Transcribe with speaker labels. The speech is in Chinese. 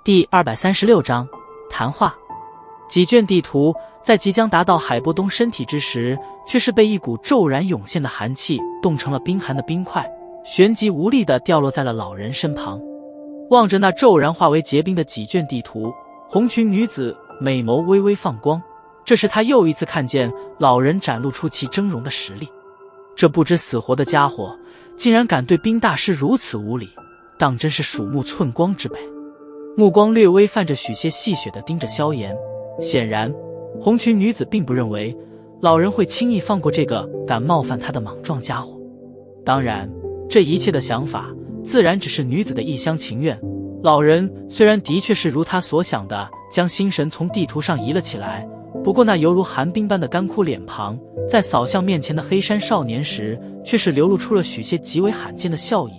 Speaker 1: 第236章谈话。几卷地图在即将达到海波东身体之时，却是被一股骤然涌现的寒气冻成了冰寒的冰块，旋即无力地掉落在了老人身旁。望着那骤然化为结冰的几卷地图，红裙女子美眸微微放光，这是她又一次看见老人展露出其峥嵘的实力。这不知死活的家伙竟然敢对冰大师如此无礼，当真是鼠目寸光之辈。目光略微泛着许些戏谑地盯着萧炎，显然红裙女子并不认为老人会轻易放过这个敢冒犯她的莽撞家伙。当然，这一切的想法自然只是女子的一厢情愿。老人虽然的确是如他所想的将心神从地图上移了起来，不过那犹如寒冰般的干枯脸庞在扫向面前的黑山少年时，却是流露出了许些极为罕见的笑意。